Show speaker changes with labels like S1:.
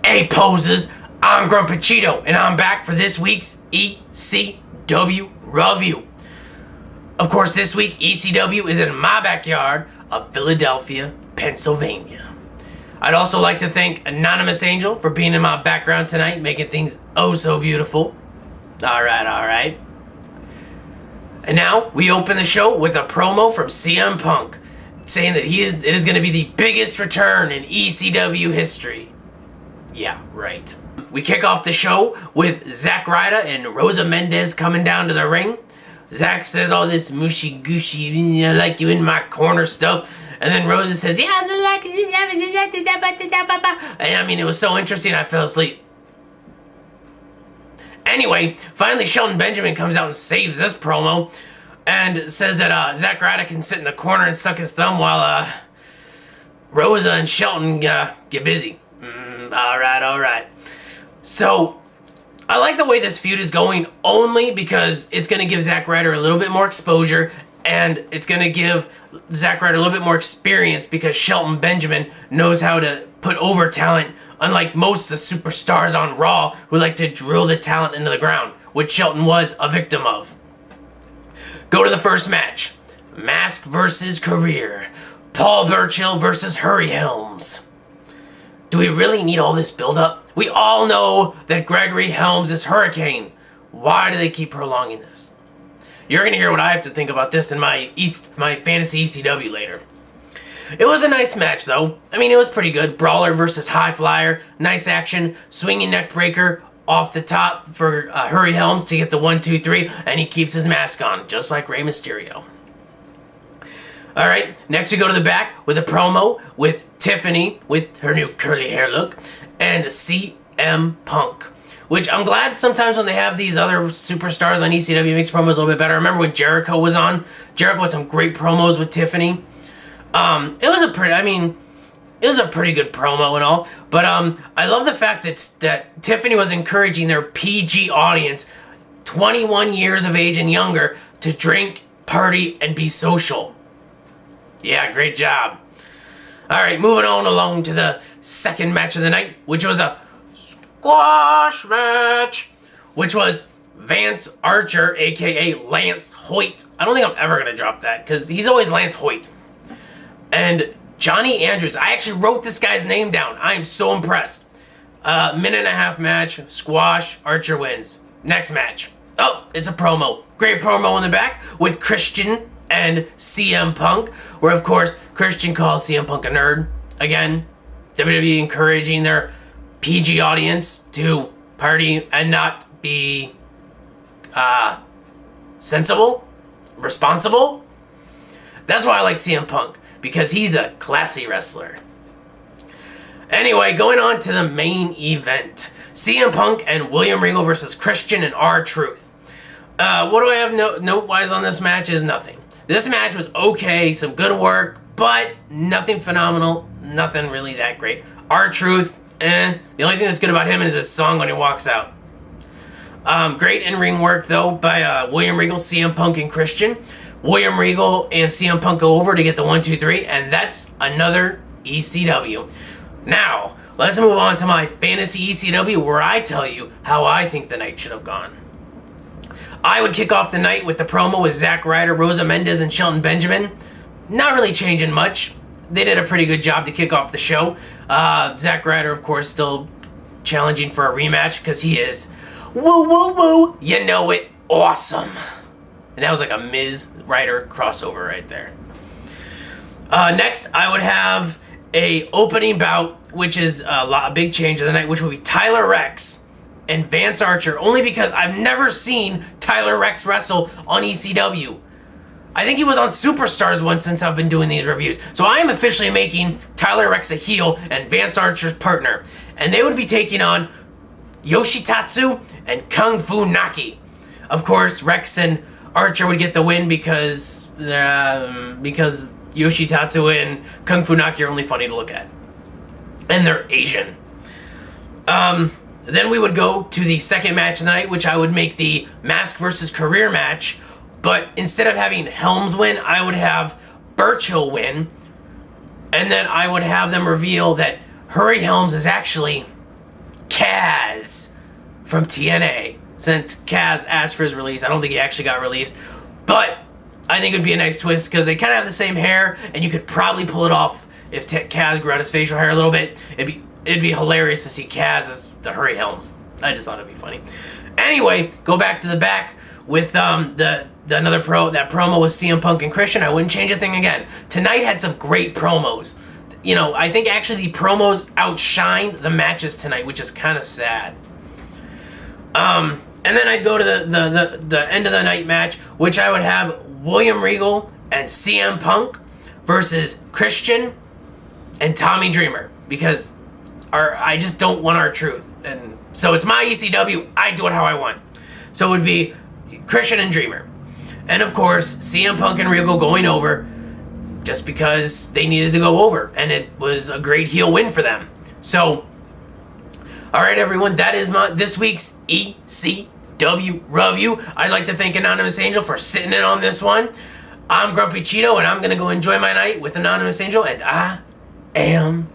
S1: Hey posers, I'm Grumpy Cheeto, and I'm back for this week's ECW review. Of course, this week ECW is in my backyard of Philadelphia, Pennsylvania. I'd also like to thank Anonymous Angel for being in my background tonight, making things oh so beautiful. Alright. And now, we open the show with a promo from CM Punk, saying that it is going to be the biggest return in ECW history. Yeah, right. We kick off the show with Zack Ryder and Rosa Mendes coming down to the ring. Zack says all this mushy gushy, I like you in my corner stuff. And then Rosa says, yeah, I like it. And I mean, it was so interesting I fell asleep. Anyway, finally Shelton Benjamin comes out and saves this promo and says that Zack Ryder can sit in the corner and suck his thumb while Rosa and Shelton get busy. Alright. So, I like the way this feud is going only because it's going to give Zack Ryder a little bit more exposure and it's going to give Zack Ryder a little bit more experience because Shelton Benjamin knows how to put over talent, unlike most of the superstars on Raw who like to drill the talent into the ground, which Shelton was a victim of. Go to the first match. Mask versus Career. Paul Burchill versus Hurry Helms. Do we really need all this build-up? We all know that Gregory Helms is Hurricane. Why do they keep prolonging this? You're going to hear what I have to think about this in my fantasy ECW later. It was a nice match, though. I mean, it was pretty good. Brawler versus High Flyer. Nice action. Swinging neck breaker off the top for Hurry Helms to get the 1, 2, 3, and he keeps his mask on, just like Rey Mysterio. Alright, next we go to the back with a promo with Tiffany with her new curly hair look and CM Punk. Which I'm glad sometimes when they have these other superstars on ECW, it makes promos a little bit better. I remember when Jericho was on. Jericho had some great promos with Tiffany. It was a pretty good promo and all. But I love the fact that Tiffany was encouraging their PG audience, 21 years of age and younger, to drink, party, and be social. Yeah, great job. Alright, moving on along to the second match of the night, which was a squash match, which was Vance Archer, a.k.a. Lance Hoyt. I don't think I'm ever going to drop that, because he's always Lance Hoyt. And Johnny Andrews. I actually wrote this guy's name down. I am so impressed. Minute and a half match, squash, Archer wins. Next match. Oh, it's a promo. Great promo in the back with Christian and CM Punk, where of course Christian calls CM Punk a nerd. Again, WWE encouraging their PG audience to party and not be sensible, responsible. That's why I like CM Punk, because he's a classy wrestler. Anyway, going on to the main event. CM Punk and William Regal versus Christian and R-Truth. What do I have note-wise on this match is nothing. This match was okay, some good work, but nothing phenomenal, nothing really that great. R-Truth, The only thing that's good about him is his song when he walks out. Great in-ring work, though, by William Regal, CM Punk, and Christian. William Regal and CM Punk go over to get the 1, 2, 3, and that's another ECW. Now, let's move on to my fantasy ECW, where I tell you how I think the night should have gone. I would kick off the night with the promo with Zack Ryder, Rosa Mendes, and Shelton Benjamin. Not really changing much. They did a pretty good job to kick off the show. Zack Ryder, of course, still challenging for a rematch because he is, woo, you know it, awesome. And that was like a Miz Ryder crossover right there. Next, I would have a opening bout, which is a big change of the night, which would be Tyler Rex and Vance Archer, only because I've never seen Tyler Rex wrestle on ECW. I think he was on Superstars once since I've been doing these reviews. So I am officially making Tyler Rex a heel and Vance Archer's partner. And they would be taking on Yoshitatsu and Kung Fu Naki. Of course, Rex and Archer would get the win because Yoshitatsu and Kung Fu Naki are only funny to look at. And they're Asian. Then we would go to the second match of the night, which I would make the Mask versus Career match. But instead of having Helms win, I would have Burchill win. And then I would have them reveal that Hurry Helms is actually Kaz from TNA. Since Kaz asked for his release, I don't think he actually got released, but I think it would be a nice twist because they kind of have the same hair, and you could probably pull it off if Kaz grew out his facial hair a little bit. It'd be hilarious to see Kaz as the Hurry Helms. I just thought it'd be funny. Anyway, go back to the back with that promo with CM Punk and Christian. I wouldn't change a thing again. Tonight had some great promos. You know, I think actually the promos outshined the matches tonight, which is kind of sad. And then I'd go to the end of the night match, which I would have William Regal and CM Punk versus Christian and Tommy Dreamer, because I just don't want R-Truth. And so it's my ECW, I do it how I want. So it would be Christian and Dreamer. And of course, CM Punk and Regal going over just because they needed to go over, and it was a great heel win for them. So, alright everyone, that is this week's ECW review. I'd like to thank Anonymous Angel for sitting in on this one. I'm Grumpy Cheeto, and I'm going to go enjoy my night with Anonymous Angel, and I am